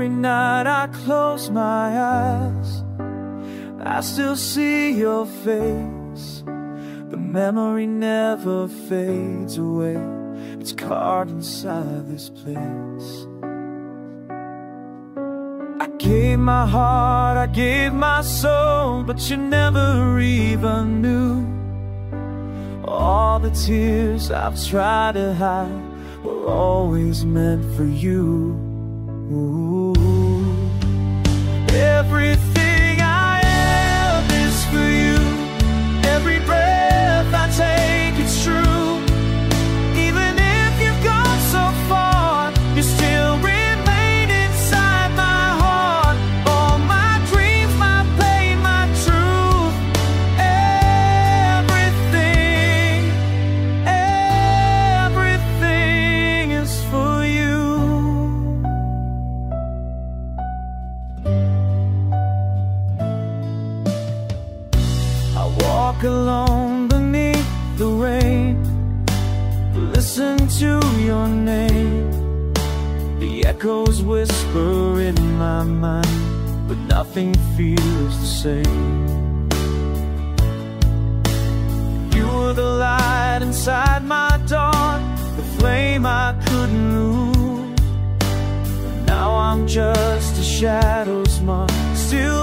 Every night I close my eyes, I still see your face. The memory never fades away. It's carved inside this place. I gave my heart, I gave my soul, but you never even knew. All the tears I've tried to hide were always meant for you. Ooh. Everything I am is for you. Every breath I take, it's true. Even if you've gone so far, you still remain inside my heart. All my dreams, my pain, my truth. Everything is for you. I walk alone beneath the rain, listen to your name. The echoes whisper in my mind, but nothing feels the same. You were the light inside my dark, the flame I couldn't lose. Now I'm just a shadow's mark, still